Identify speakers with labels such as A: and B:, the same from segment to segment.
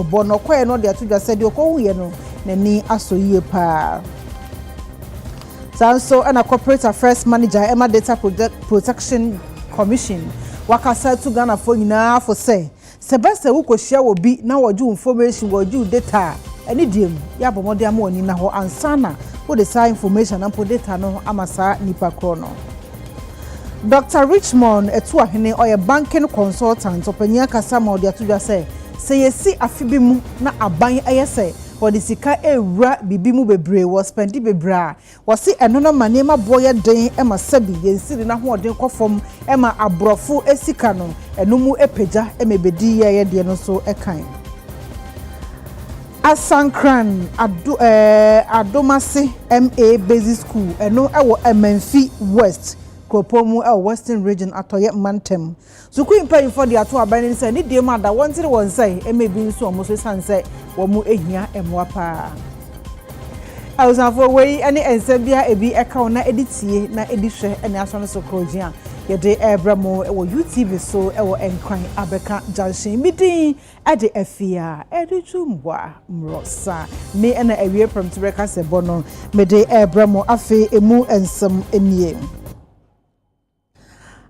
A: Bono kwa no de atuja said okwo ye no nani aso yie pa. Sanso and a corporate affairs manager Emma Data Protection Commission wakasa to Ghana for nyina for say sebese wo kohia wo bi na woju information woju data any diem ya bomode am oni na ho ansana wo de sa information and data no amasa nipa krono. Dr. Richmond etu ahene oye banking consultant opanya kasa ma odi atuja say yesi afibi mu na aban ayese wodi sika ewura bibi mu bebre wo spendi bebra wo se eno no manema boye den e ma sabi yensiri na ho odin kofom e ma abrofo esika no eno mu epeja e mebedi ye de no so ekan Asankran Adomase MA Basic School eno ewo Emenfi West Kopomu Western Region atoye mantem suku impa for the ato aban ni say ni de ma da wontere won say e mebi nso omo so san say wo mu ehia emwa pa awsanfo we ani ensabia ebi eka na editie na edihwe ene aso no so krogia ye de ebramo e wo UTV so e wo enkran abeka junction Midday ade afia editumwa mrosa me ena awie from Tibreka sebono Midday ebramo afi emu ensem enie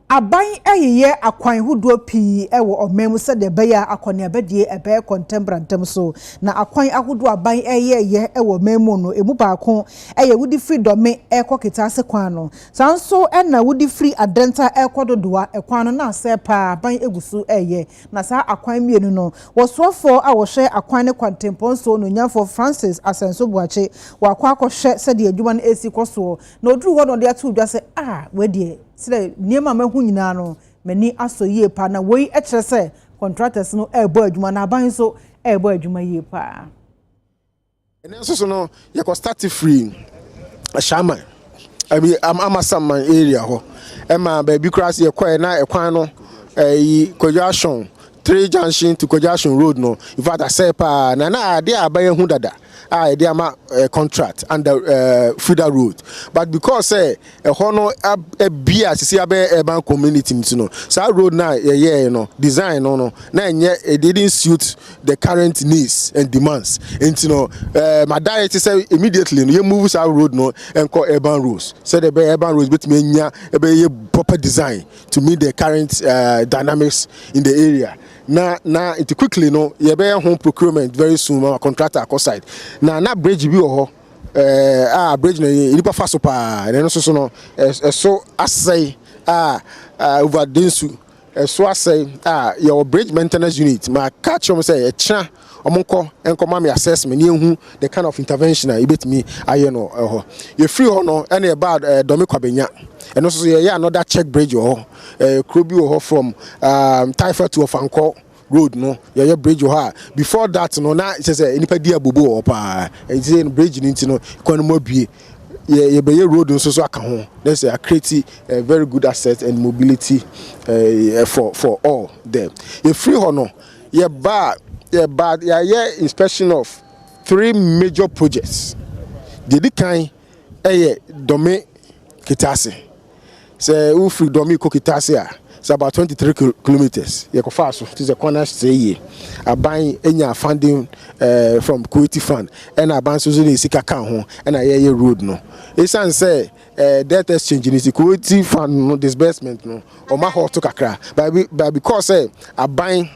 A: aban ayeye akwan hudo pi ewo omemu se de beya akone abedie ebe contemporantem so na akwan ahodo aban ayeye ewo memu no emu baako eye wudi free dome ekokita ase kwan no sanso na wudi free adenta ekododoa ekwan no na ase pa aban egusu eye na sa akwan mienu no wosofo a wo hwe akwan ne kwantempon so no nyafo Francis Asenso Buache wakwa akohwe se de adwuma no esi koso na oduru ho no de atu dwa se wedie sire niema mahu nyina no mani aso yie pa na wei ekire se contractors no ebo adwuma na aban so ebo adwuma yie pa
B: enenso so no ye ko start free ashama abi am area ho e ma ba bi cross ye kwa na ekwan no Kojashon 3 junction to Kojashon road no in fact I say pa na ade aban hu dada they are contract under Frida Road, but because a hono a beer see a urban community, you know, so road now, you know, design no, it didn't suit the current needs and demands, and you know, my director said immediately you move our road no and call urban roads, so the urban roads but me a proper design to meet the current dynamics in the area. Now it quickly no you be home procurement very soon our contractor outside na bridge bi ho bridge na nipa faso pa na so no so asay over densu so asay your bridge maintenance unit ma catch them say e kira omonko enko me assessment ni ehu the kind of intervention e betimi aye no ho you free ho no na e bad domi kwabenya and also another check bridge or Krobi or from Taifa to Ofanko road no bridge or before that no na it says nipa dia bobo or pa it's in bridge into no kono be ye road no so aka ho let's say create a very good asset and mobility for all them you free ho no bad inspection of 3 major projects the kind dome kitase say who free domi kokitase it's about 23 kilometers you go fast so it's a corner stay aban enya funding from Kuwaiti fund and aban so dey sika kan ho and aye road no it say debt exchange is Kuwaiti fund no disbursement no o ma ho to kakra but because aban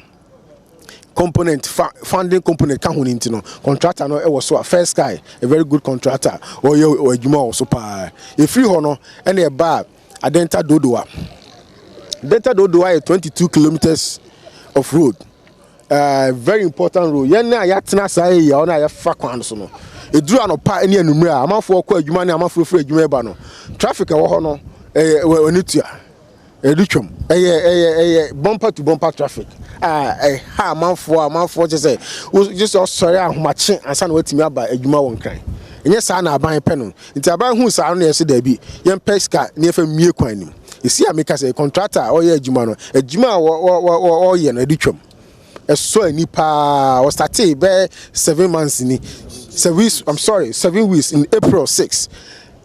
B: component funding component can into no contractor no it was so first guy a very good contractor or adwuma also pa e free ho no and e ba Adenta Dodoa. Denta Dodoa is 22 kilometers of road. Very important road. Yena yatina say ya ona ya fa kwan so no. E duru anopa ene anumre a amafo kwa adwuma ne amafo furu adwuma ba no. Traffic e wo ho no onitua. Edutwom. Bumper to bumper traffic. Ha amafo just sorry ahomache ansa na watimi aba adwuma won kan. Enye sa na aban pe no nti aban hu sa no yesi da bi yen peska ne fa mie kwan nim esi ameka say contractor o ye adwuma no adwuma o ye no adutwam eso ani pa o start be 7 months ni 7 weeks in April 6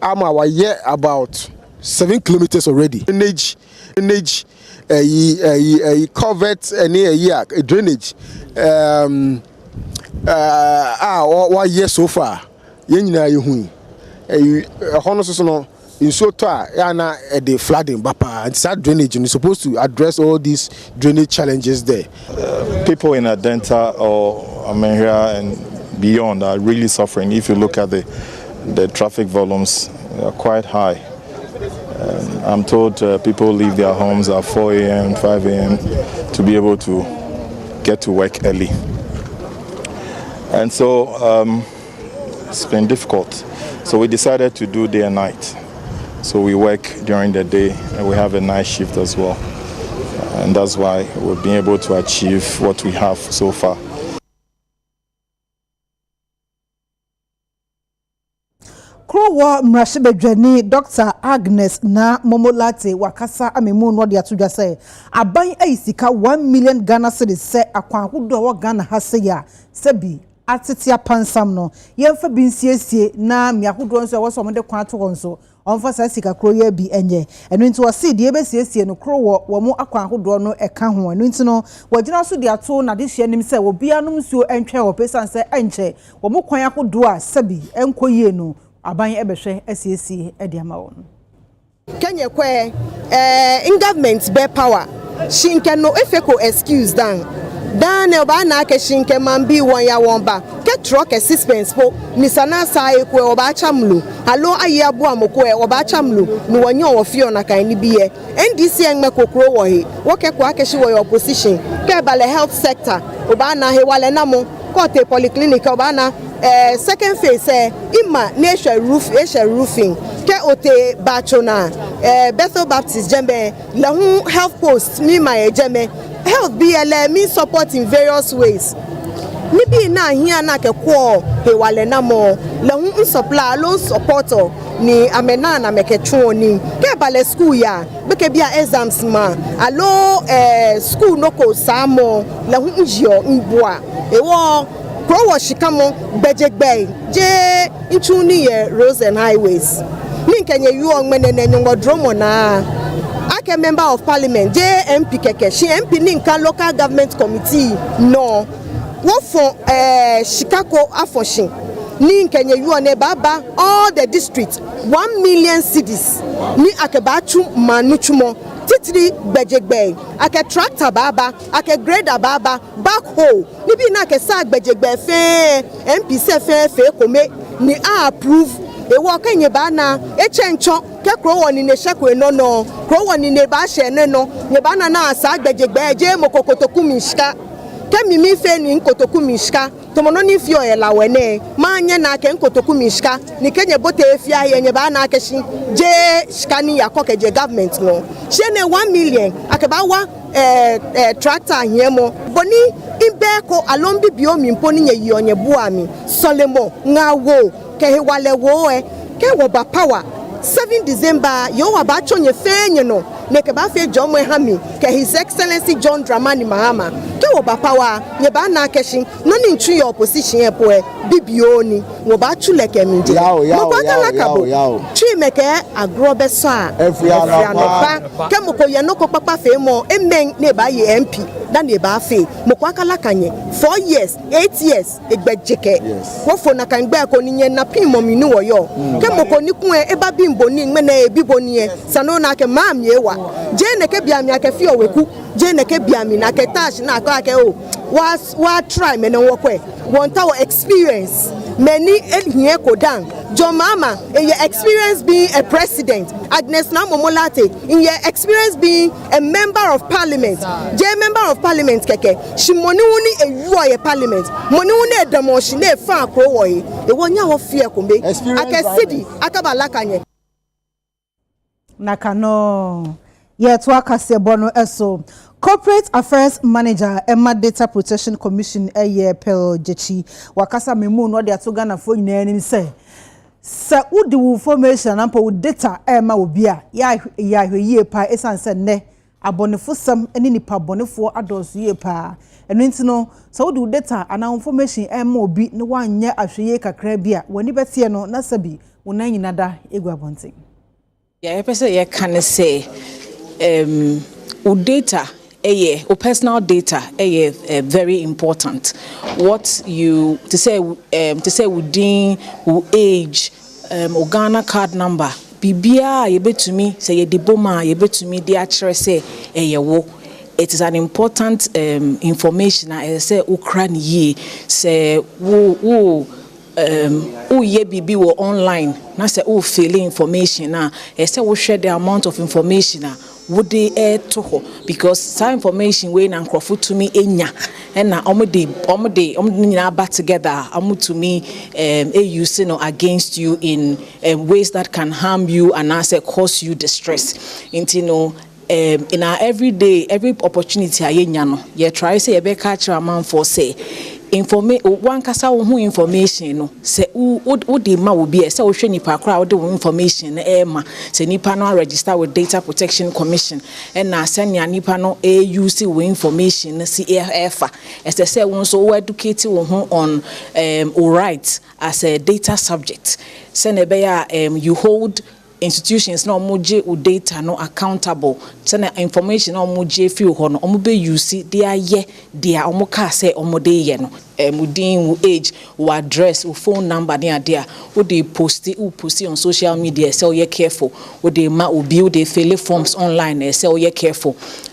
B: our year about 7 kilometers already drainage covered any year drainage what year so far yen nyina ye hu hono so no nsuo to na the flooding bapa and that drainage is supposed to address all these drainage challenges there.
C: People in Adenta or Amenhia and beyond are really suffering. If you look at the traffic volumes, they are quite high. I'm told people leave their homes at 4 a.m., 5 a.m. to be able to get to work early. And so it's been difficult. So we decided to do day and night. So we work during the day and we have a night shift as well. And that's why we've been able to achieve what we have so far.
A: Krowa mrashibedwani Dr. Agnes na Momolate wakasa amemu no de atudwa say aban aisika 1 million Ghana cedis se akwan hodo wo Ghana hase ya sebi atetia pansam no yemfa binsiesie na miahodo nso wo so mo de kwan to nso onfa sa sika kro ya bi enye enu nti wo se de ebesiesie no krowo wo mo akwan hodo no eka ho enu nti no wagina so de ato na de hye nim se wo bia num suo entwe wo pesan se enche wo mo kwan ahodo a sebi enkoyie no aban ebehwe asiesi ediama won
D: Kenya kwe in government be power shinke no efeko excuse dan e ba na ke shinke man bi won ya won ba ke truck suspense po ni sana sai kwe oba chamlu alo ayi abo amoko e oba chamlu ni wonye wo fio na kan ni biye NDC enme kokro wo he wo ke kwa ke shi wo opposition ke bale health sector oba na he wale na mo kote polyclinic oba na second phase ima nature roofing ke ote bachona Bethel Baptist jembe lahu health post mi ma jeme health BLM me support in various ways ni bi na hia na ke ko he wale na mo lahu supply loan supporter ni amena na meketwo ni ke bale school ya beke bia exams ma alo school no ko samo lahu njio mbua ewo Krowo shikamo bejegbe je intuni ye roads and highways ninkenye yu onmenene nyodromo na ake member of parliament je MP keke shi MP ninka local government committee no wo for shikako afoshin ninkenye yu one baba all the districts 1 million cedis ni akebachu manuchumo titiri bejegbe ake tractor baba ake grader baba backhoe ni bi na ke sa bejegbe fe MP se fe kome ni approve e wo kenye ba na echencho ke krowo ni ne shekwe no krowo ni ne ba she ne no ne ba na sa bejegbe je mokokotoku mishka kemi mi fe ni nkotoku mishka tomono ni fio e lawene ma anye na ke nkotoku mishka ni kenye bote efia ye nye ba na keshi je shikani ya koke je government no shene 1 million akeba wa tractor hiemo boni imbeko alombi biomi mponi nye yonye buami solemo ngawo ke hewale wo ke wo ba power 7 December yo wa ba chonye fenye no neke ba fe John Hami ke His Excellency John Dramani Mahama ke wo ba power nye ba na keshi no ni ntwi your opposition e po bibio ni wo ba chuleke mi je mo ba ta lakabo twi meke agrobe so a every anopa ke mo ko ye no ko papa fe mo emen ne ba ye MP na ne ba fe mo ko akala kanye 4 years 8 years egbejeke wo fo na kan gba ko ni nye na pin mo mi ni wo yo ke mo ko ni kun e ba bi mboni ngme na e bi boni e sano na ke mam ye wa je ne ke bia mi ake fi oweku je ne ke bia mi na ke tash na ka ake o wa try me no wo kwe want our experience many here ko down John Mama in your experience being a president Agnes na Momolate in your experience being a member of parliament je member of parliament keke shi moni woni ewu ye parliament moni woni edamo shi na fa akro wo yi e wonya wo fie kombe akasidi akabala kanye
A: nakano ye to akase bono eso Corporate Affairs Manager Emma Data Protection Commission Pel Jechi wakasa memu no de atoga na fo nyina ni se udi information ampo wo data Emma obi a ya hweye pa esanse ne abonefosam eni nipa bonefo adoso ye pa enu ntino so udi data ana information Emma obi ne wanye ahweye kakra bia woni betie no na sabi wona nyina da egu abonten
E: ya pese ye kan say data or personal data very important. What you to say within age, Ghana card number. Bibia yebetumi say ye deboma yebetumi de akere say eyewo. It is an important information. I say Ukraine ye say wo ye bibi wo online na say wo fill information na say wo share the amount of information na would they to ho because some information we na nkrofo to me enya and na omde nyina ba together amu to me use no against you in ways that can harm you and as cause you distress in our every opportunity ayenya no ye try say be catch a man for say one kasa wo information no say wo de ma wo bi say wo hwe nipa kra wo de information na ma say nipa no register with Data Protection Commission and na say nipa no use wo information na si efa say won so wo educate wo on rights as a data subject say na be you hold institutions no moje u data no accountable say information no moje fi ho no omo be use dey aye dey omo ka say omo dey ye no mudin age or address or phone number near there would they post on social media so you're careful would they ma build they fill forms online so you're careful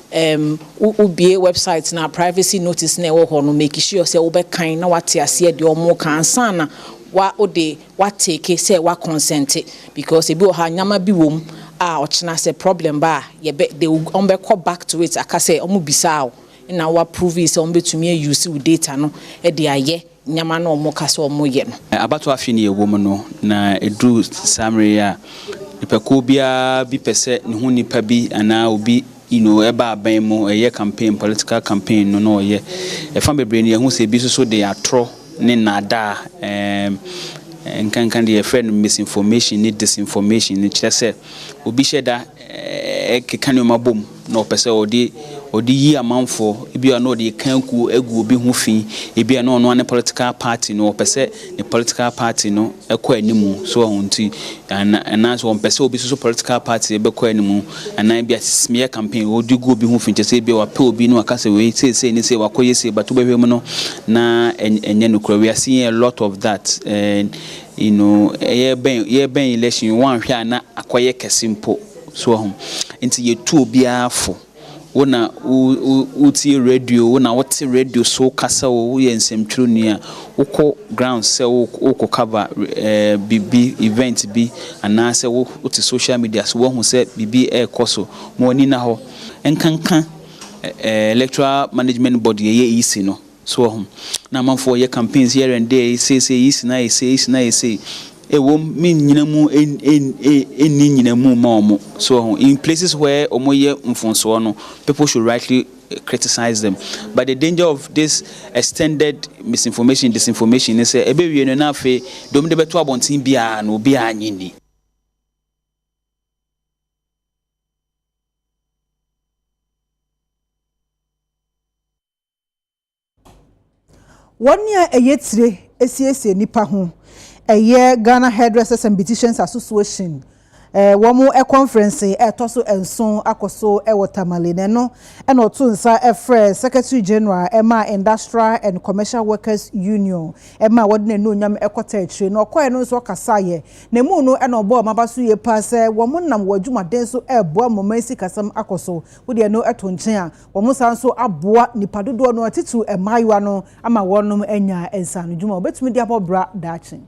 E: be websites now privacy notice na no make sure say we kind na what you see the omo kan sana wa ode what take say wa consent because e bi o ha nyama bi wom a o chena say problem ba ye be they will come back to it aka say omo bisa o na wa prove say omo betumi use with data no e de aye nyama na omo ka say omo ye no
F: abato afi ne ewom no na edu samre ya ipako bia bi pese ne ho nipa bi ana obi eba aban mu campaign political campaign no ye e fa bebre ne hu say bi so de atro ne nada nkankan de friend misinformation ni disinformation ni chese obi sheda keka ne mabom no pese odi yi amanfo ebi na odi kanku egu obi hu fi ebi na ono ne political party no pese ne political party no ekọ animu so honti and so pese obi so political party ebekọ animu and bi smear campaign odi go obi hu fi chese ebi wa pe obi no aka se we say ni say wakoye say but obi hwem no na enye no kura we are seeing a lot of that and ye ben election one hwa na akoye kesimpo so hom nti ye tu obi afo wona uti radio wona woti radio so kasa wo ye nsemtru nua woko ground se woko cover bibi event bi ana se woti social media so wo hu se bibi koso mo ni na ho enkankan electoral management body ye isi no so hom na manfo ye campaigns here and there say isi na say ewom min nyinamu eni nyinamu ma so in places where omoye mfonso no people should rightly criticize them but the danger of this extended misinformation disinformation is ebe wie no na afi dom de beto abontin bia na obi anyini
A: wonia eyetire esiesie nipa ho Ghana Hairdressers and Beauticians Association womu conference toso enson akoso Tamale no eno to nsa Secretary General Emma Industrial and Commercial Workers Union Emma wodne no nyam ekota etire no koye no so kasaye na mu no eno bo mabaso ye pass womu nam wadwuma den so eboa momansi kasam akoso wode no eto nchen a womu san so aboa nipadodo no atitu emayiwa no ama wonum enya ensa no dwuma obetumi dia bobra dachin.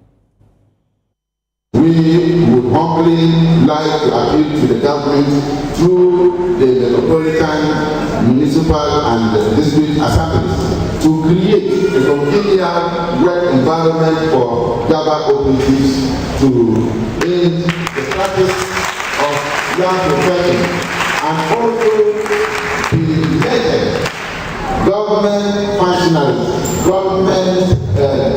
G: We would humbly like to appeal to the government through the metropolitan, municipal and district assemblies to create a congenial work environment for GABA operatives to end the practice of young profession and also be elected government functionaries, government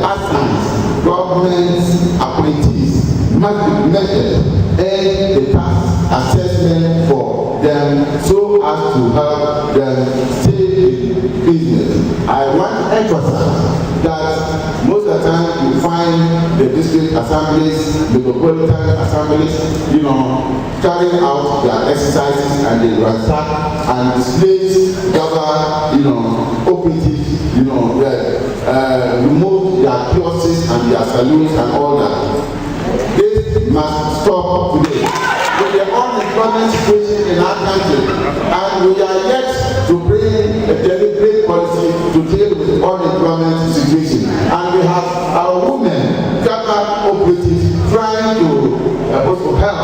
G: aspirants, government appointees must be measured and the tax assessment for them so as to help them stay in business. I want to emphasize that most of the time you find the district assemblies, the metropolitan assemblies, carrying out their exercises and they ransack and displace Gaba, operatives, remove their kiosks and their saloons and all that. This must stop today. With the unemployment situation in our country, and we are yet to bring a deliberate policy to deal with the unemployment situation. And we have our women, Gaba operatives, trying to also help,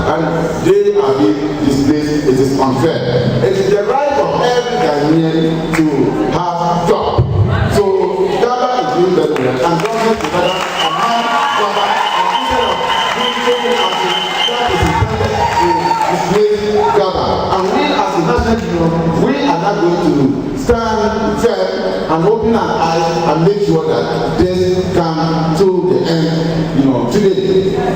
G: and they are being displaced. It is unfair. It is the right of every Ghanaian to have a job. So Gaba is doing very well, and government together among Gaba, and instead of doing something that is intended to displace Gaba. And we as a national union, we are not going to stand firm and open our eyes and make sure that this comes to the end, today.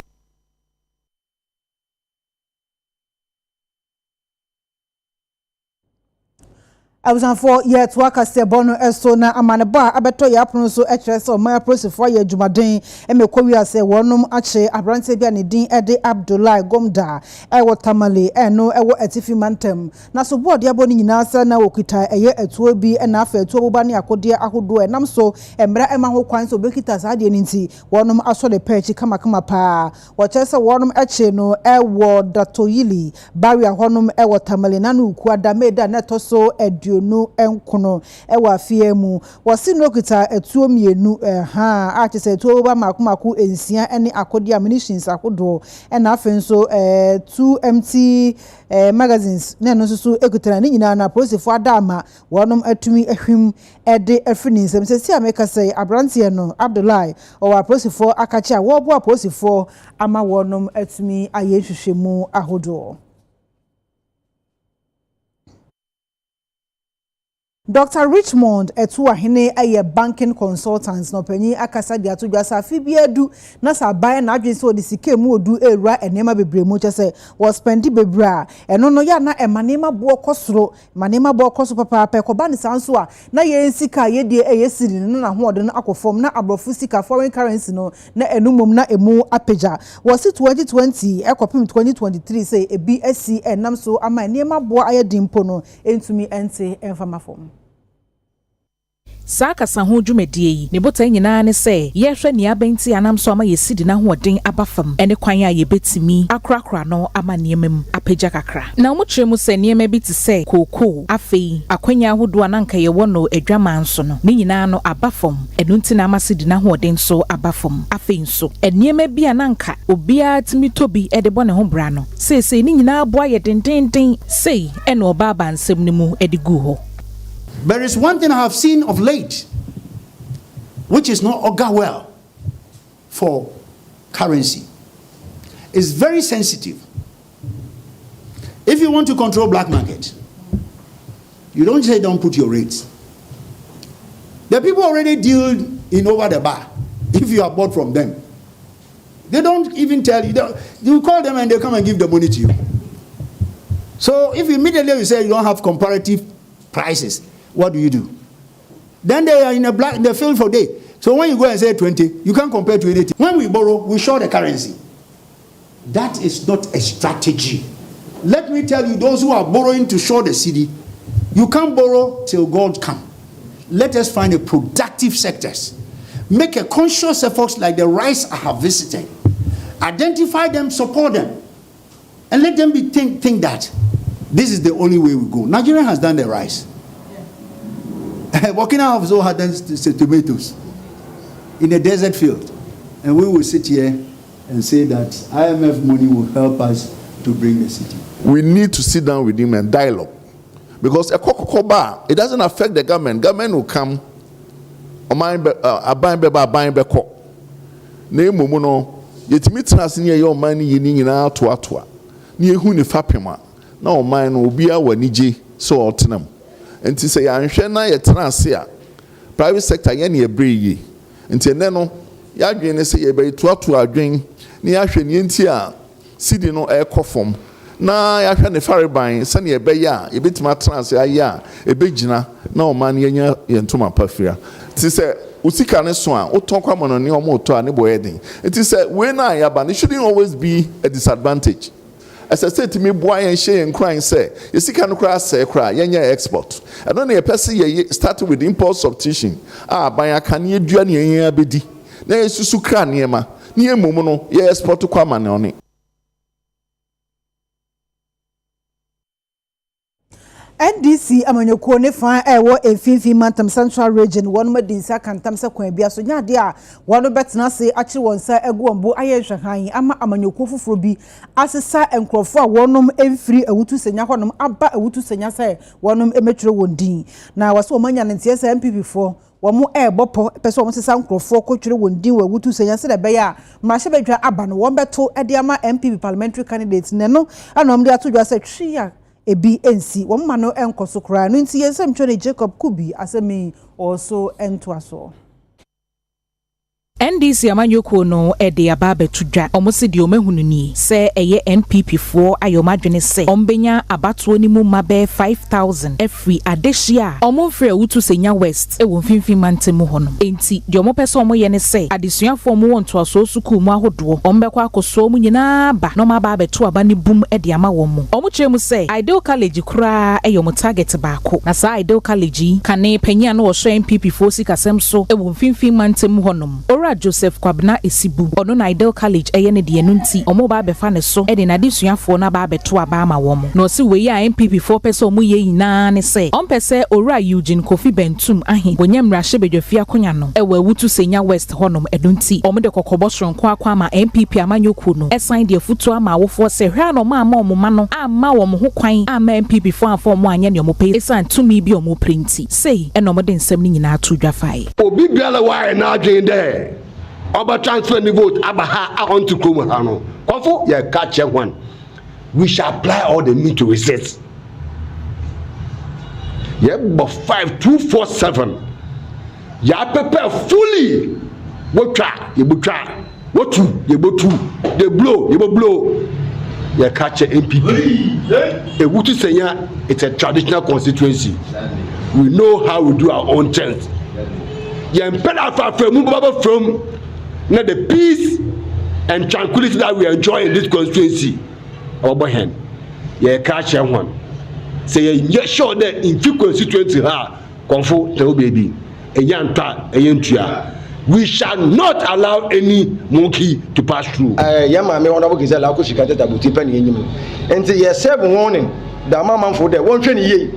A: Abusanfo ye to akase bono eso na amaneba abeto ya prono so so my prosefo ye djumaden emekọ wi ase wonum ache abrante bia ne din ede Abdullahi Gomda ewo tamale eno ewo etifi mantem na so board ya boni nyina asa na okita eye etuo bi na afa etuo boba ne akode ahodo enam so emra ema ho kwan so bekita sa de nti wonum aso de pechi kama pa wo chese wonum ache no ewo datoyili barrier honum ewo tamale na no ku adameda na toso no enkono ewa afie mu wasi no kita etuo mienu a chese etuo ba makumaku ensia ene akodi ammunitions akodo ena afenso 2 empty magazines na no susu ekutara ni nyina na prosefo adama wonom atumi ahwim ede afini nsem sesi ameka sei abrantie no Abdullahi owa prosefo akachi a wo bo prosefo ama wonom atumi ayehwehwemu ahodo. Dr. Richmond etuwa hine aye banking consultants no panyi akasa dia to dwasa fibiedu na saban na adwen so de sike mu odu ewura enema bebremu chese was spendi bebra eno no ya na emanema bo okosoro manema bo okoso papa pekoba ne sanso a na ye sika ye de eye siri no na hoode no akofom na abrofu sika foreign currency no na enumom na emu apeja was 2020 ekopim 2023 say ebi asi enam so ama enema bo aye dimpo no entumi ente enfamafom.
H: Saka sahu dwumadie yi ne bota nyina ne se yehwe ne abenti anam so ama yesidi na hoden abafam ene kwan a yebetimi akrakra no ama niemem apagya kakra na omukyeremu se niema bi te se koko afei akwanya ahodo ananka ye wono adwaman so no ne nyina no abafam enu nti na amasidi na hoden so abafam afei nso eniema bi ananka obia timi tobi ede bone ho bra no se ne nyina aboa ye dendenden sei ene obaba nsem ne mu ede gu ho.
I: There is one thing I have seen of late, which is not augur well for currency. It's very sensitive. If you want to control black market, you don't say don't put your rates. The people already deal in over the bar. If you are bought from them, they don't even tell you. You call them and they come and give the money to you. So if immediately you say you don't have comparative prices, what do? Then they are in the field for day. So when you go and say 20, you can't compare to anything. When we borrow, we short the currency. That is not a strategy. Let me tell you, those who are borrowing to short the city, you can't borrow till God come. Let us find a productive sectors. Make a conscious effort like the rice I have visited. Identify them, support them. And let them think that this is the only way we go. Nigeria has done the rice. Burkina Faso had done tomatoes in a desert field. And we will sit here and say that IMF money will help us to bring the city.
J: We need to sit down with him and dialogue. Because a cocoa bar, it doesn't affect the government. Government will come, buying back. Name Momono, yet meet us near your money in our to near Huni Fapima. Now mine will be our Niji, so Altinum. And to say, I'm sure now you're transia. Private sector, any a bree. And Teneno, Yadrin say a bay to our drink, near Shenyentia, sitting no air coffin. Now I can the fairy buying, sunny a baya, a bit my transia, a bigina, no money into my perfia. To say, Usika Neswan, or talk on your motor and a wedding. It is said, when I have, it shouldn't always be a disadvantage. as I said to me, boy and she and crying say, you see can cry say cry, yenya export. I don't know a person started with import substitution. By a can you do any bedi? There is Susukra Niema, near Momono, ye export to Kwamane on it.
A: NDC amanyoko ne fan ewo efinfin mantam central region wonu madinsa kantam se kwan bia so nya de a wonu betena se achi wonsa egu ombo ayehwehan ama amanyoko foforo bi asesa enkrofo a wonum emfiri awutu senya honom aba awutu senya se wonum emetwere wondin na waso omanya ntie se MPP fo womu ebopo pese womu sesa nkrofo kotwere wondin wa awutu senya se de be ya mahye bedwa aba no wombeto ede ama MPP parliamentary candidate ne no anom de atodwa se twiya ebi ensi womma no enkoso kra no nti yensem twene Jacob Kubi asemi also entwaso
H: NDC amanyoko no ede ababe tudwa omosi de omahununi se eye NPP fo ayomadwene se ombenya abatuo ni mu mabe 5000 every adehia omomfre wutu senya west e wonfinfin mantemu hono enti de omopese omoye ne se adesuafo mo wontoaso suku mu ahodo ombekwa akoso mu nyina ba no mababe to aba ni bum ede ama wo mu omokyeremu se Ideal College kura eyo target baako na sa Ideal College kane panya no wo so NPP fo sikasem so e wonfinfin mantemu hono Joseph Kwabna Esibu ono na Ideal College eye ne de nunti omo ba be fa ne so e de na disuafo na ba be to aba ma wo mo no si we ya MPP 4 pese omo ye yina ne se on pese ora Eugene Kofi Bentum ahi bonyam rahye bedwafi akonya no e wawutu senya west honom edunti omo de kokobo soronko akwa ma MPP amanyoku no e sign de futu ama awofo se hwa no ma omo ma no ama wo mo ho kwan ama MPP 4 afọ omo anya ne omo pe esan tumi bi omo printi sei e no mo de nsem ni nyina atodwa fai
K: obi biala wa na adwen de Oba transfer the vote abaha onto Kromahano. Kofo ya catch one. We shall apply all the need to resist. Yeah, but 5247. Ya prepare fully. What try? You try. What two? You two. They blow. You blow. Ya catch MPP. A Wutu Senya, it's a traditional constituency. We know how we do our own things. Ya impeda from now the peace and tranquility that we enjoy in this constituency, our boy hand, yeah, catch one. Say, yeah, sure that in few constituency, comfort, tell baby, a young ta, a young tria. We shall not allow any monkey to pass through.
B: Yama, me one of his allow she can't about penny anymore. And say, yes, 7 warning, the mamma for that 1 year.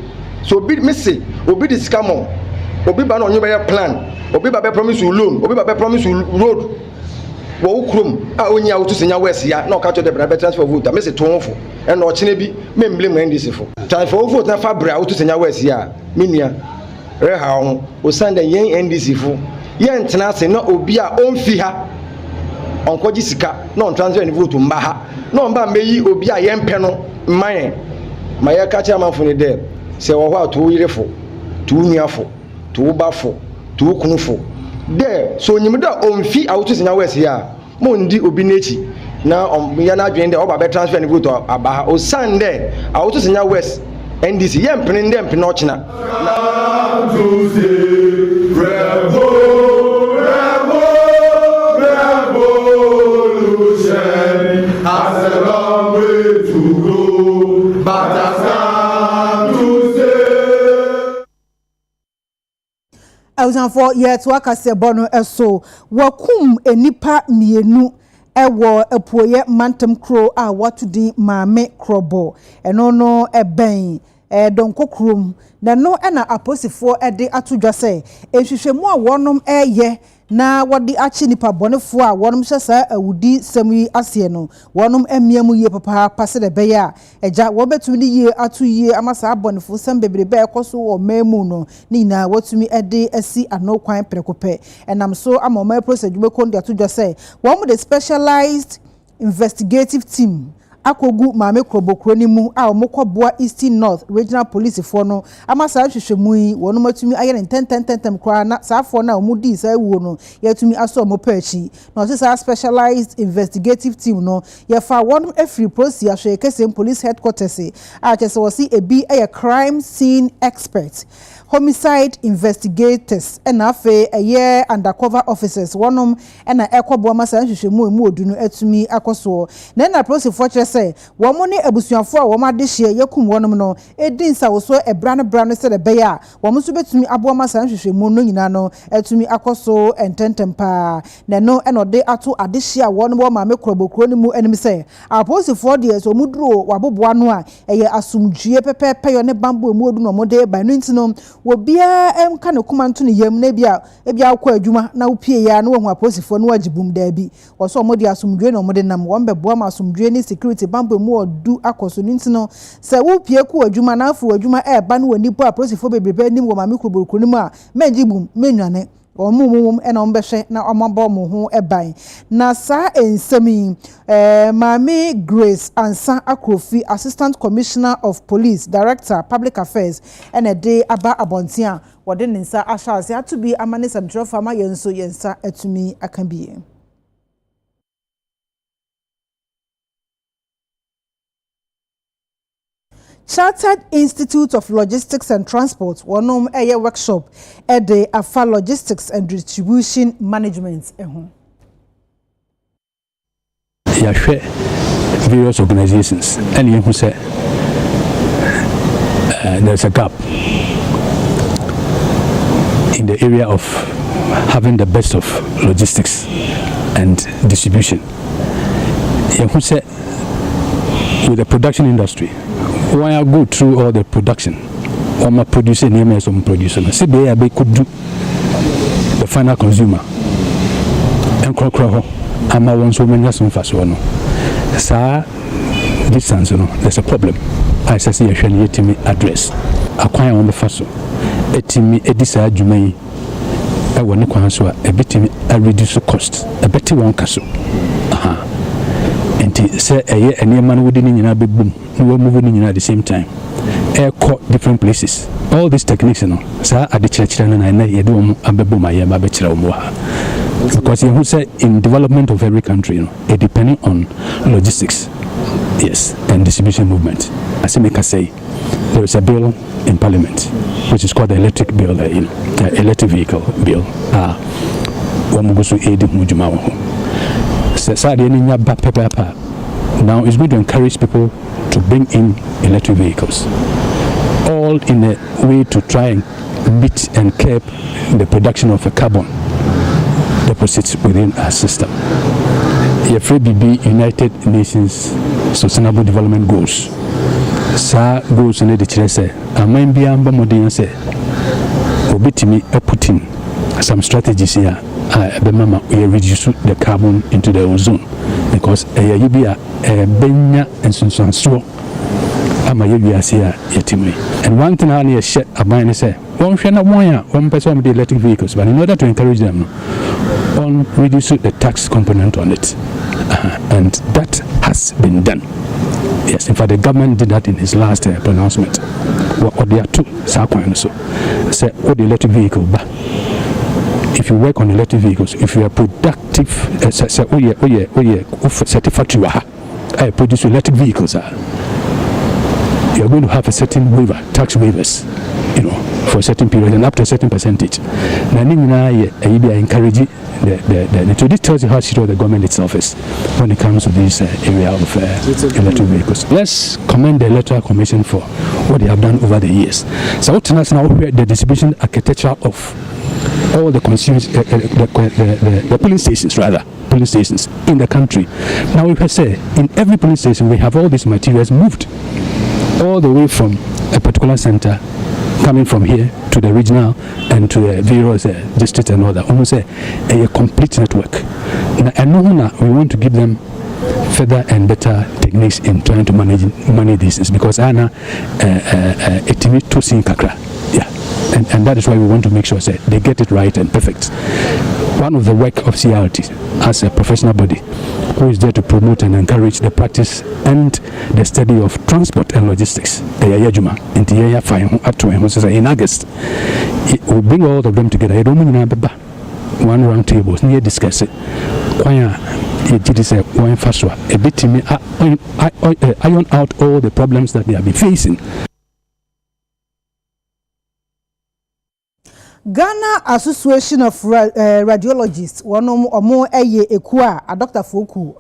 B: So be missing, or be the scammer, or be ban on your plan. Obi ba be promise you loan, obi ba be promise you road. Wo ukrum a onyi a wotu senya west ya na okacho de bra be transfer vote. Me se tonfo. E na ochine bi me blame NDC fo. Transfer vote na fa bra wotu senya west ya. Me nua reha ho o sanda yen NDC fo. Yen tena se na obi a onfi ha. Onkoji sika na on transfer vote mba ha. Na mba meyi obi a yen pe no mman. Ma ye ka cha manfo ne de. Se wo ho ato yirefo. To nuafo. To bafo. To kunufo there so nyimda omfi awutu senya west ya mo ndi obi nechi na ya na adwen de oba be transfer ni vote aba o sande awutu senya west NDC yem pene ndem pene ochina revolution has a long way to go but
A: for yet wakase bono eso wakum enipa mienu ewo epoye mantem kro a watudi maame krobo eno no eben donko krom na no na aposifo ede atodwa se ehwehwemu a wonom eye na wodi achi nipa bonefo a wonom hyesa awudi sami ase no wonom emiamu ye papa pase de beya eja wobetumi ye atu ye amasa abonefo sam bebrebe ekoso wo memu no ni na watumi ede asi anokwan prekope enam so amoma procedure kondi atodwa se wo the specialized investigative team akogu maame krobokro ni mu a omokoboa Eastern North Regional Police for no amasa hwehwemu yi wono matumi aye tentem kwa na saafo na omudi sa ewuo no yetumi aso omopachi na osisa specialized investigative team no ye fa one every process ahwe kese police headquarters a chese wosi ebi aye crime scene expert homicide investigators and afe aye undercover officers wonom na ekoboa masa hwehwemu emu odunu atumi akoso na process for chese say wɔn ne abusuafo a wɔn ade hye yekum wɔn no edin sa wo so ebra no se de beya wɔn so betumi aboa ma san hwehwemu no nyina no etumi akoso ententempa na no enode ato ade hye a wɔn bo ma me krobokro ne mu enim say aposifo de so muduro waboboa no a eye asumdue pepepe yo ne bambo emu odu no mode ba no ntino wo bia emka ne kuma nto ne yam na bia akɔ adwuma na upie ya no wo aposifo no agibum da bi wo so mode asumdue no mode nam wɔn beboa ma asumdue ni security bambo emu odu akoso no ntino se wo pie ku adwuma na afu adwuma ba no woni po aposifo bebrebe nim wo ma me krobokro ne mu a menjibum menwane omumum ena ombehwe na omabo mo ho eban na sa ensemi Mami Grace Ansa Akrofi, Assistant Commissioner of Police, Director Public Affairs and a day aba abontia wode nsa ashase atubi amane samtro fama yenso yensa etumi akambiye. Chartered Institute of Logistics and Transport, one eye workshop at the Afa Logistics and Distribution Management.
L: Various organizations, and you say there's a gap in the area of having the best of logistics and distribution. You say with the production industry. Why I go through all the production, or my producer, name as some producer, see there I could do the final consumer. And crocro, I'm a one so many as fast one. Sir, distance, there's a problem. I say I shall yet me address. Acquire on the first a timmy a decide you may. I want to answer a bit a reduce the cost, a better one castle. And say a year and a man within in a big boom. We were moving in at the same time. Air caught different places. All these techniques, sir, at the church and I know you do a baby my bachelor. Because you say in development of every country, it depending on logistics, yes, and distribution movement. As I say, there is a bill in Parliament which is called the electric bill, the electric vehicle bill. Now it's going to encourage people to bring in electric vehicles, all in a way to try and beat and curb the production of a carbon deposits within our system. The FBB United Nations Sustainable Development Goals. Sa goals in the church say, I might be amba modern say, obitimi putting some strategies here. We reduce the carbon into the ozone because you be a benya and so ama you see yetimi. And one thing I need to share about say, one person with the electric vehicles, but in order to encourage them, on reduce the tax component on it, and that has been done. Yes, in fact, the government did that in his last pronouncement. Or there are two so say, what the electric vehicle, but if you work on electric vehicles, if you are productive, satisfactory, I produce electric vehicles. You are going to have a certain waiver, tax waivers, for a certain period and up to a certain percentage. Now, I encourage so this tells you how serious the government itself is when it comes to this area of electric vehicles. Let's commend the Electoral Commission for what they have done over the years. So what is now the distribution architecture of all the consumers, the police stations in the country. Now, if I say in every police station we have all these materials moved all the way from a particular center, coming from here to the regional and to the various districts and all that. Almost a complete network. And we want to give them further and better techniques in trying to manage these because Anna it to sing kakra. Yeah. And that is why we want to make sure that they get it right and perfect. One of the work of CRT as a professional body who is there to promote and encourage the practice and the study of transport and logistics. In August, we'll bring all of them together. One round table, near discuss it. Iron out all the problems that they have been facing.
A: Ghana Association of Radiologists wonom omo eye eku a Dr. Foku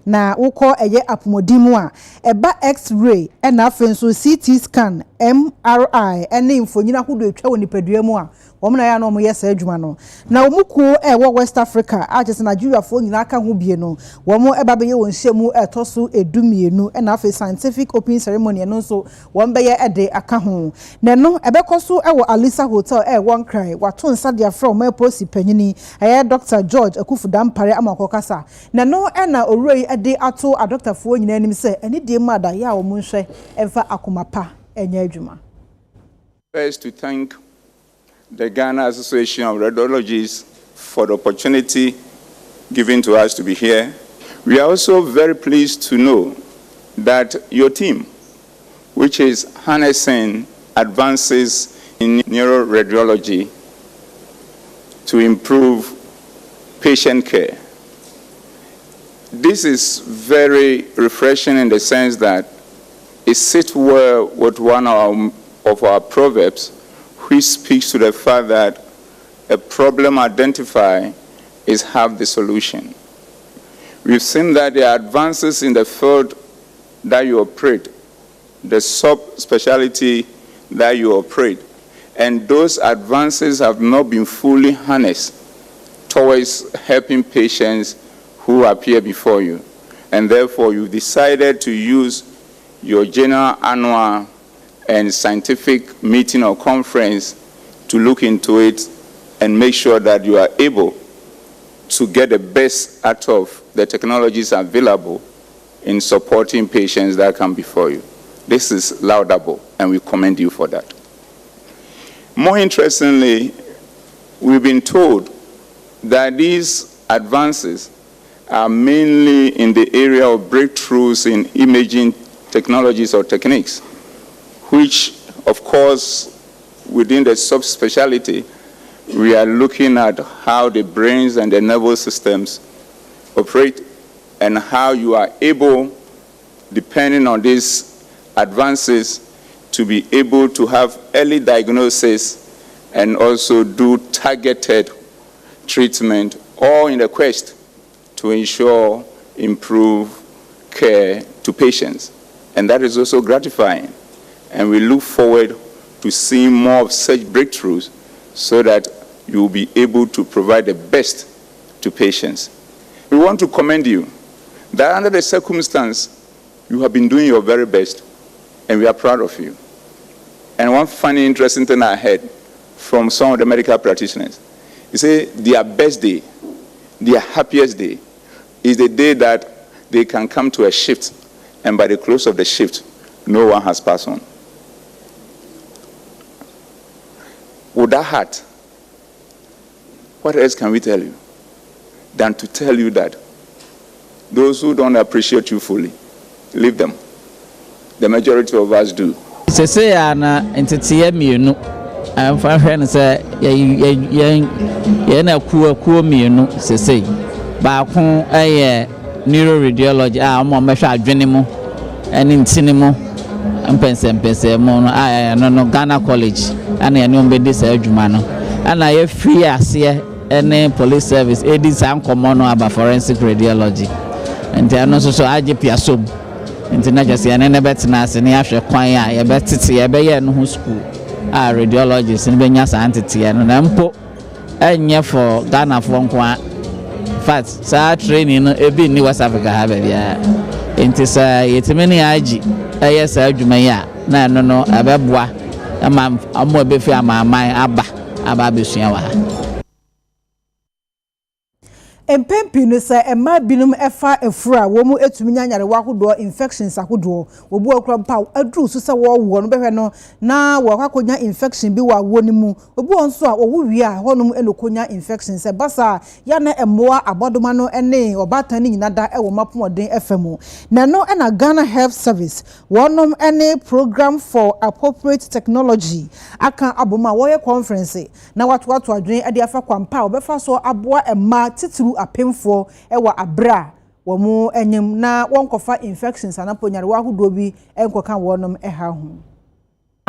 A: na woko eye apomodimu a eba x-ray na afenso CT scan MRI ene infonyina hodo etwa wonipadua mu a womna ya no mo yesa adwuma no na omuku wo West Africa a chese Nigeria fo nyina aka ho bie no womo eba beye wonhyemu etoso edumienu na afi scientific opening ceremony no so wombeye ede aka ho na no ebekoso wo Alisa Hotel one cry waton sadia from my posi panyini Dr. George Akufudampare amakokasa na no na orei ade ato a Dr. fo nyina anim se eni de mada ya wo munhwe emfa akomapa enya adwuma.
M: First, to thank the Ghana Association of Radiologists for the opportunity given to us to be here. We are also very pleased to know that your team, which is harnessing advances in neuroradiology to improve patient care. This is very refreshing in the sense that it sits well with one of our proverbs, which speaks to the fact that a problem identified is half the solution. We've seen that the advances in the field that you operate, the subspecialty that you operate, and those advances have not been fully harnessed towards helping patients who appear before you. And therefore, you decided to use your general annual and scientific meeting or conference to look into it and make sure that you are able to get the best out of the technologies available in supporting patients that come before you. This is laudable, and we commend you for that. More interestingly, we've been told that these advances are mainly in the area of breakthroughs in imaging technologies or techniques, which, of course, within the subspecialty, we are looking at how the brains and the nervous systems operate and how you are able, depending on these advances, to be able to have early diagnosis and also do targeted treatment, all in the quest to ensure improved care to patients. And that is also gratifying. And we look forward to seeing more of such breakthroughs so that you will be able to provide the best to patients. We want to commend you that under the circumstance, you have been doing your very best, and we are proud of you. And one funny, interesting thing I heard from some of the medical practitioners, they say their best day, their happiest day, is the day that they can come to a shift, and by the close of the shift, no one has passed on. With that heart, what else can we tell you than to tell you that those who don't appreciate you fully, leave them. The majority of us do.
N: Sese ana entitiye mienu amfa hwe ne se ye na kuo mienu sese ba ko eye neuroradiology a mo mehwe adwene mu ene ntini mu mpense mu no Ghana College ana ene ombedi sa adwuma no ana ye free ase ene police service edi san komo no aba forensic radiology enti ano so age piasom enti na jase ene betina ase ne ahwe kwan a ye betete ye be ye no ho school a radiologists ne benya scientist no na mpo enye for Ghana for nkwa fact sa training no ebi ni West Africa ha be dia enti sa yetimeni agi eye sa adwuma ya na no abeboa ama amo ebefi amaman aba besua wa
A: Empempi no se ema binum efa efura wo mu etumi nyanyare wahodo infections ahodo obu akura mpa aduru so se wo wo no behwe no na wo kwakonya infection bi wa wo ni mu obu onso a wo wi a honum enokonya infections se basa ya na emoa abodoma no ene obatan ni nyina da ewo mapomoden efemu na no na Ghana Health Service wonom ene program for appropriate technology aka aboma wo ye conference na watu adwen ade afa kwampa obefa so aboa ema tituru apemfo ewa abra wo mu enyem na wonkofa infections anaponyare wahodo bi enkoka wonom eha ho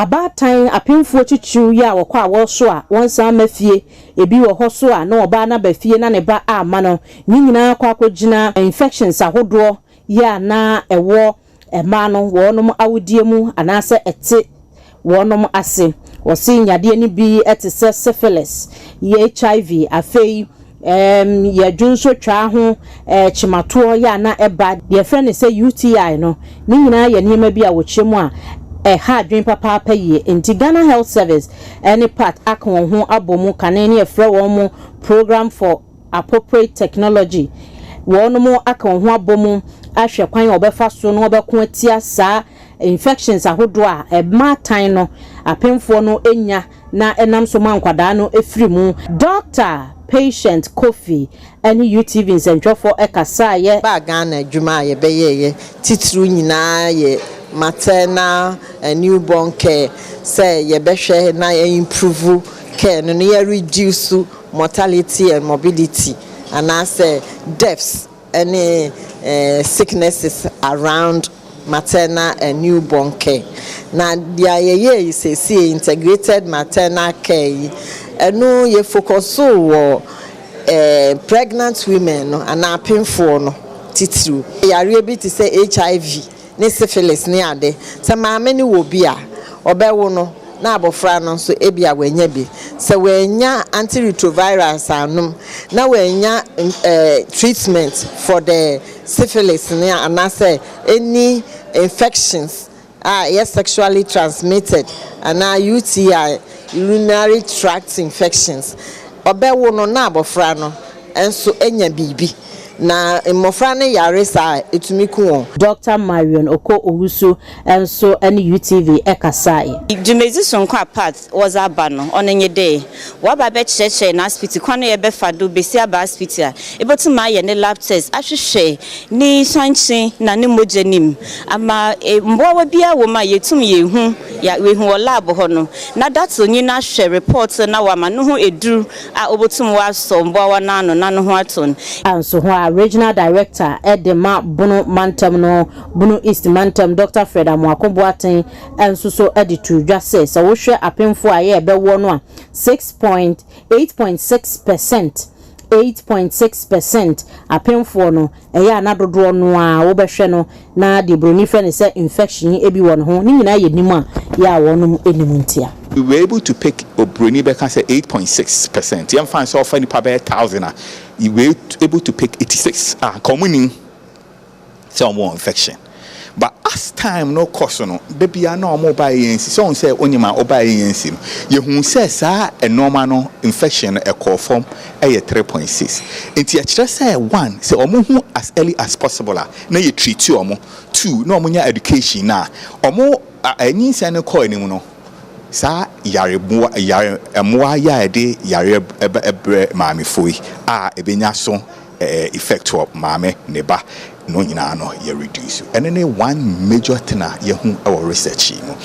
O: abatan apemfuo chichiru ya wokwa woso a wonsan mafie ebi wo hoso a na oba na bafie na ne ba ama no nyina kwa akogina infections ahodo ya na ewo ema no wonom awudie mu anase ete wonom ase wosi nyade ni bi etese syphilis HIV afei ya junso twa ho chimato ya na eba de friend say UTI no ni nyina ya niema bi a wo chemu a ha dwen papa paye enti Ghana Health Service any part akon ho abomu kanene efre wo mu program for appropriate technology wonom akon ho abomu ahwe kwan obefa so no obeko atia saa infections ahodo a ematan no apemfo no enya na enam so mankwada no efiri mu doctor patient coffee any UTV nsentwofo ekasa ye
D: ba Ghana adwuma ye beye titru nyina ye maternal and newborn care say ye behwe na ye improve care no ye reduce mortality and morbidity and say deaths any sicknesses around maternal and newborn care. Now the ye say integrated maternal care no ye focus so pregnant women and painful no titru yare bi to say HIV ne syphilis ne ade se maame ni wo bia obewo no na abofra no so ebia wanya bi se wanya antiretrovirals anum na wanya treatment for the syphilis ne anase any infections yes sexually transmitted and UTI urinary tract infections obewo no na abofra no enso enya bibi na mmofra ne yare sa etumi ku
O: Dr. Marion Oko Owusu enso any UTV ekasai
P: Jumezi sonko apart was abano onenye day waba be cheche na hospital kwano ye be fado besi aba hospital ebotu ma ye ne lab test ahwehwe ni sanchi na ne mojenim ama mbo wa bia wo ma yetum ye hu ya we hu lab ho no na that onyi na hwe report na wa ma no ho eduru a obotum wa so mbo wa na no na no ho aton
O: anso ho regional director Edema Bunu Mantam no Bunu East Mantam Dr. Fred Amwakoboaten enso so editu dwase so wo hwe apemfo aye be wo no a 8.6% apemfo no eye anadodo no a wo behwe no na de broni fe ne say infection ebi wo no ho ni nyina ye nimu a ya wo no enimu ntia.
Q: We were able to pick Obroni Beka say 8.6%. Young fans offer any per 1,000. You were able to pick 86. Commoning some more infection. But as time no cost no, baby are no more by ANC. So say only my oba ANC. You who says a normal no infection a call form a 3.6. And just say one, say omo as early as possible. Na you treat you omo. Two, no more education na. Omo any sign call any no. Sa yare mwa ya de yare ebre mami foi ebenya so effect of mame neba no nyina no ye reduce and then one major thing ye hu our research no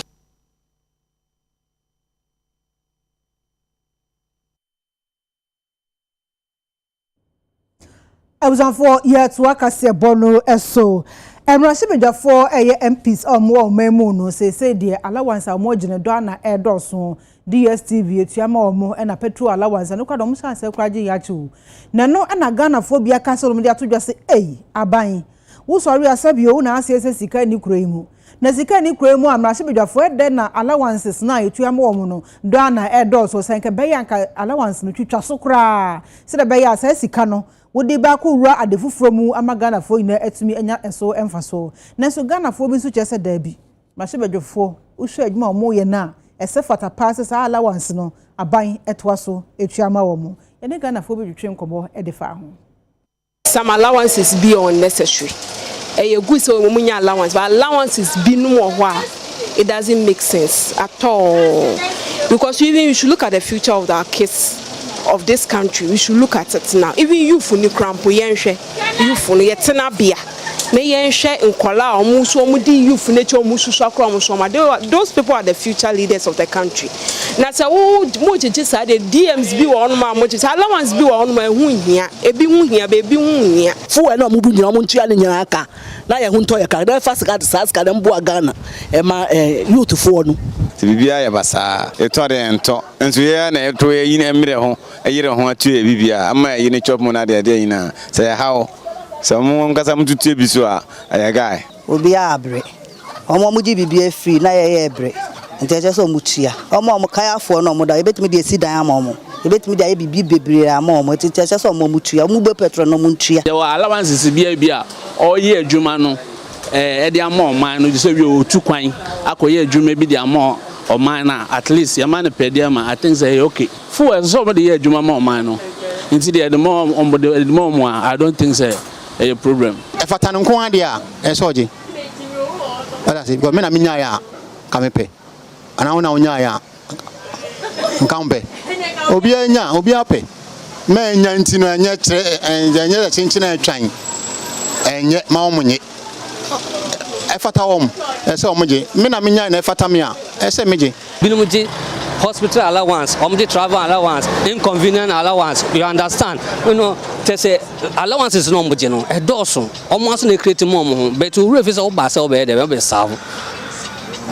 A: for year to akase bono eso Emrashibejafo MPs omo memo no say the allowance omo gene do na edoso DSTV etuama omo na petrol allowance no kwado mo sanse kwaje yachu na no na Ghana fo bia ka so dia to dwase aban wo sorry asabi o na asese sika ni kuremu na sika ni kuremu Emrashibejafo ede na allowances na etuama omo no do na edoso sanke beyanka allowance no twitwa so kra se de beya asese sika no wodi ba ko wura adefufuro mu amagana fo ina etumi enya enso emfaso na so Ghana fo bi so chese da bi Emrashibejafo uhwe adwuma omo ye na ese fata pass sa allowance no aban etwa so etuama wo mu ene Ghana fo bi twetwe nkobo edefa ho.
R: Some allowances be unnecessary. You good so munya allowance, but allowances be no more. It doesn't make sense at all because even you should look at the future of our kids of this country. We should look at it now. Even you for new crampo yenhwe, you for yetena bia. Me yenhwe nkwala omuso omudi you for nature omuso akra omuso ma. Those people are the future leaders of the country. Na say wo mo jeje say the DMs bi wo on ma mo jeje allowance bi wo on ma hu hia. Ebi hu hia be bi hu hia.
S: Fu e na mo bu nyina mo ntua ne nyina aka. Na ye hu nto ye ka. Na fa sika de sa sika de mbo Ghana. E ma youth fo no.
T: ti bibia ya basa eto de ento enso ye na eto yi na emre ho eyire ho atu e bibia ama yi ne chop mo na de de ina say how so mo ngasa mtutu ebiso a aya guy
U: obi abre omo mu ji bibia free na ye ebre nteje so mutua omo kayafo no mo da ebetimi de esi dan amomo ebetimi de bibi bebre amomo nteje so mo mutua mu be petrol no muntua
V: there were allowances bia oye adwuma no edi amo man no just we otu kwan akoye adwuma bi di amo o man na at least ya man pedi ama I think say okay for somebody ye adwuma mo man no nti the more I don't think say a problem
W: e fatano nko ade a e soje ala se go me na minya ya kamepe ana una onya ya nkampe obi anya obi ape me nya nti no enye enye chinchina atwan enye ma omunye efata wom ese omuje me na minya na efata me a ese meje
X: binumuji hospital allowance omuje travel allowance inconvenient allowance you understand you know they say allowances no omuje no e doso omo so na create mo but we refuse o ba se o be there be serve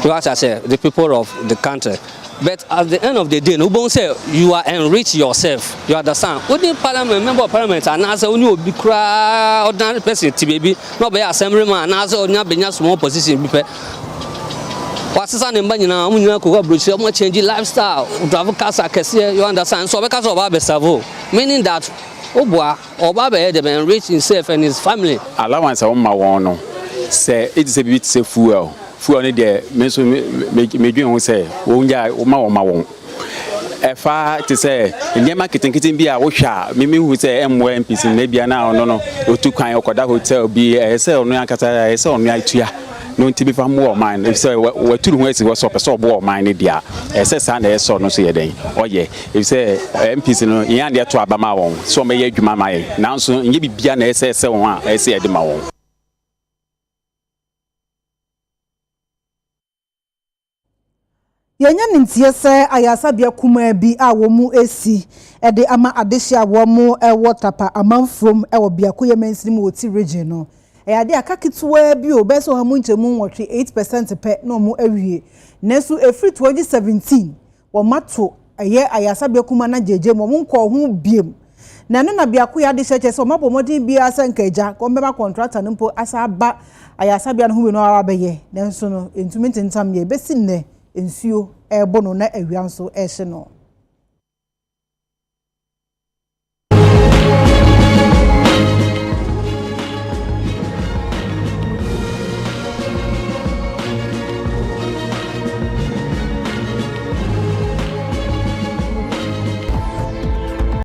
X: you as I say the people of the country. But at the end of the day, no one say you are enrich yourself. You understand? Only parliament member of parliament and as only obi kra ordinary person ti baby, no be assemblyman and as only be small position be. What's the name nyina mu nyina ko abrochi o change lifestyle, travel cars akese, you understand? So because of be serve, meaning that oboa oba be dey enrich himself and his family.
Y: Allowance on ma won no. Say it is a bit say fuel. Fuel ni de me so me dwen ho say wo nya wo ma won efa ti say nyema kitenkitin bi a wo hwa me hu say emwo MPC na bia na ono no otu kwan okoda hotel bi say ono akata say ono atua no nti bi fa mo man say waturu ho esi wo so person bo man ni dia say sa na so no so ye den oye if say MPC no yan de to abama won so me ye adwuma mai na so nye bibia na say won a say de ma won.
A: Yenya nintie se ayasabia kuma bi a wo mu esi ede ama adehia wo mu watapa amanfrom wo biako yemensini mu oti region no ade akakitwa bi o beso ha mu nchemu nwotwe 8% pe no mu awie nesu efri 2017 wo mato ayasabia kuma na jeje mo nko ho biem na no na biako ya de cheche so mabomodin bi asankaja ko mbeba contractor npo asa ba ayasabia no hu no abeye nenso no entumi ntintam ye besi nne ensuo ebono na awianso ehye no